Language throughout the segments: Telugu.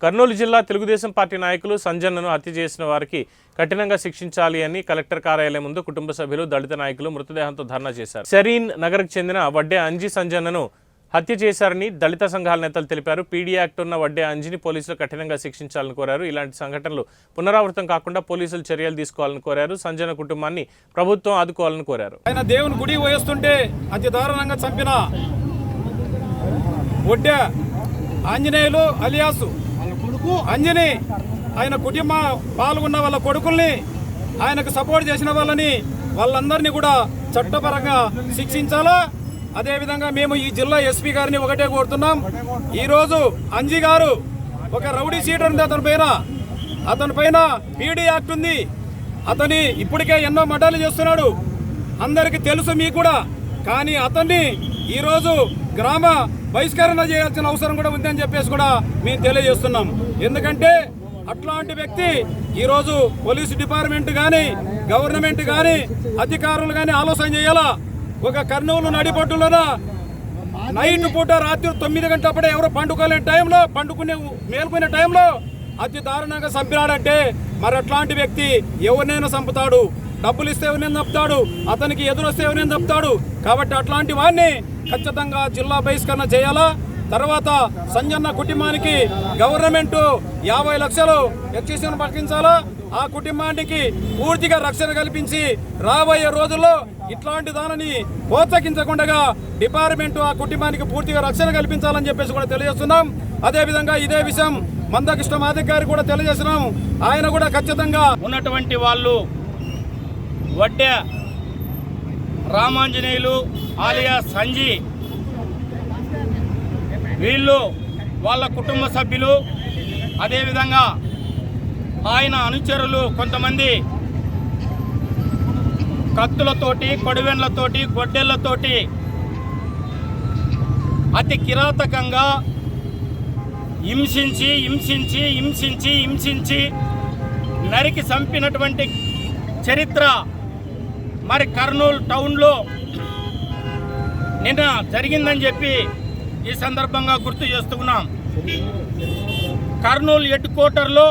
కర్నూలు జిల్లా తెలుగుదేశం పార్టీ నాయకులు సంజన్నను హత్య చేసిన వారికి కఠినంగా శిక్షించాలి అని కలెక్టర్ కార్యాలయం ముందు కుటుంబ సభ్యులు దళిత నాయకులు మృతదేహంతో ధర్నా చేశారు. షరీన్ నగర్కు చెందిన వడ్డే అంజీ సంజన్నను హత్య చేశారని దళిత సంఘాల నేతలు తెలిపారు. పీడీ యాక్ట్ ఉన్న వడ్డే అంజీని పోలీసులు కఠినంగా శిక్షించాలని కోరారు. ఇలాంటి సంఘటనలు పునరావృతం కాకుండా పోలీసులు చర్యలు తీసుకోవాలని కోరారు. సంజన్న కుటుంబాన్ని ప్రభుత్వం ఆదుకోవాలని కోరారు. ఆయన దేవుని గుడి పోయేస్తుంటే అతి దారుణంగా చంపిన వడ్డే ఆంజనేయులు అలియాసు అంజని ఆయన కుటుంబ పాల్గొన్న వాళ్ళ కొడుకుల్ని ఆయనకు సపోర్ట్ చేసిన వాళ్ళందరినీ కూడా చట్టపరంగా శిక్షించాలా. అదేవిధంగా మేము ఈ జిల్లా ఎస్పీ గారిని ఒకటే కోరుతున్నాం. ఈరోజు అంజీ గారు ఒక రౌడీ షీటర్ ఉంది, అతని పైన పీడీ యాక్ట్ ఉంది. అతని ఇప్పటికే ఎన్నో మర్డర్లు చేస్తున్నాడు, అందరికీ తెలుసు మీకు కూడా. కానీ అతన్ని ఈరోజు గ్రామ బహిష్కరణ చేయాల్సిన అవసరం కూడా ఉందని చెప్పేసి కూడా మేము తెలియజేస్తున్నాం. ఎందుకంటే అట్లాంటి వ్యక్తి ఈరోజు పోలీసు డిపార్ట్మెంట్ కానీ గవర్నమెంట్ కానీ అధికారులు కానీ ఆలోచన చేయాలా. ఒక కర్నూలు నడిబొడ్డులోన నైట్ పూట రాత్రి 9 గంటలప్పుడే ఎవరో మేల్కొనే టైంలో అతి దారుణంగా చంపినాడంటే మరి అట్లాంటి వ్యక్తి ఎవరినైనా చంపుతాడు. డబ్బులు ఇస్తే ఎవరినైనా చంపుతాడు, అతనికి ఎదురొస్తే ఎవరినైనా చంపుతాడు. కాబట్టి అట్లాంటి వాడిని ఖచ్చితంగా జిల్లా బహిష్కరణ చేయాలా. తర్వాత సంజన్న కుటుంబానికి గవర్నమెంట్ 50 లక్షలు ఎక్స్టెన్షన్ ప్రకటించాలా. ఆ కుటుంబానికి పూర్తిగా రక్షణ కల్పించి రాబోయే రోజుల్లో ఇట్లాంటి దానిని ప్రోత్సహించకుండా డిపార్ట్మెంట్ ఆ కుటుంబానికి పూర్తిగా రక్షణ కల్పించాలని చెప్పేసి కూడా తెలియజేస్తున్నాం. అదేవిధంగా ఇదే విషయం మందకృష్ణ మాదిక్ గారికి కూడా తెలియజేస్తున్నాం. ఆయన కూడా ఖచ్చితంగా ఉన్నటువంటి వాళ్ళు వడ్డే రామాంజనేయులు ఆలియా సంజీ, వీళ్ళు వాళ్ళ కుటుంబ సభ్యులు, అదేవిధంగా ఆయన అనుచరులు కొంతమంది కత్తులతోటి, కొడివెండ్లతోటి, గొడ్డెళ్లతోటి అతి కిరాతకంగా హింసించి నరికి చంపినటువంటి చరిత్ర మరి కర్నూలు టౌన్లో నిన్న జరిగిందని చెప్పి ఈ సందర్భంగా గుర్తు చేస్తున్నాం. కర్నూలు హెడ్ క్వార్టర్లో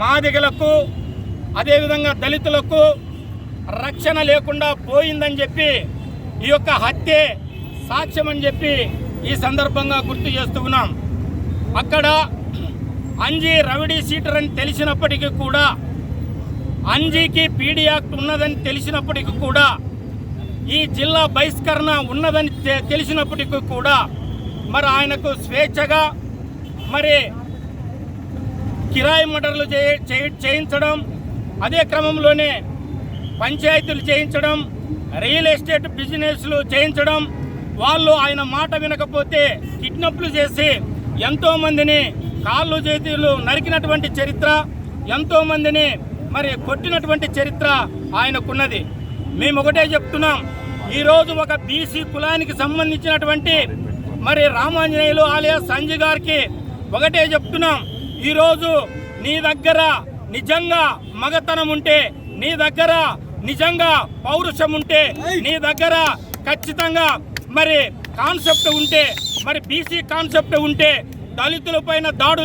మాదిగలకు అదేవిధంగా దళితులకు రక్షణ లేకుండా పోయిందని చెప్పి ఈ యొక్క హత్యే సాక్ష్యం అని చెప్పి ఈ సందర్భంగా గుర్తు చేస్తున్నాం. అక్కడ అంజీ రౌడీ షీటర్ అని తెలిసినప్పటికీ కూడా, అంజీకి పీడీ యాక్ట్ ఉన్నదని తెలిసినప్పటికీ కూడా, ఈ జిల్లా బహిష్కరణ ఉన్నదని తెలిసినప్పటికీ కూడా మరి ఆయనకు స్వేచ్ఛగా మరి కిరాయి మర్డర్లు చేయించడం, అదే క్రమంలోనే పంచాయతీలు చేయించడం, రియల్ ఎస్టేట్ బిజినెస్లు చేయించడం, వాళ్ళు ఆయన మాట వినకపోతే కిడ్నాప్లు చేసి ఎంతోమందిని కాళ్ళు చేతులు నరికినటువంటి చరిత్ర, ఎంతోమందిని మరి కొట్టినటువంటి చరిత్ర ఆయనకున్నది. మేము ఒకటే చెప్తున్నాం, ఈరోజు ఒక బీసీ కులానికి సంబంధించినటువంటి మరి రామాంజనేయులు ఆలియా సంజయ్ గారికి ఒకటే చెప్తున్నాం, ఈరోజు నీ దగ్గర నిజంగా మగతనం ఉంటే, నీ దగ్గర నిజంగా పౌరుషం ఉంటే, నీ దగ్గర ఖచ్చితంగా మరి కాన్సెప్ట్ ఉంటే, మరి బీసీ కాన్సెప్ట్ ఉంటే, దళితుల పైన దాడులు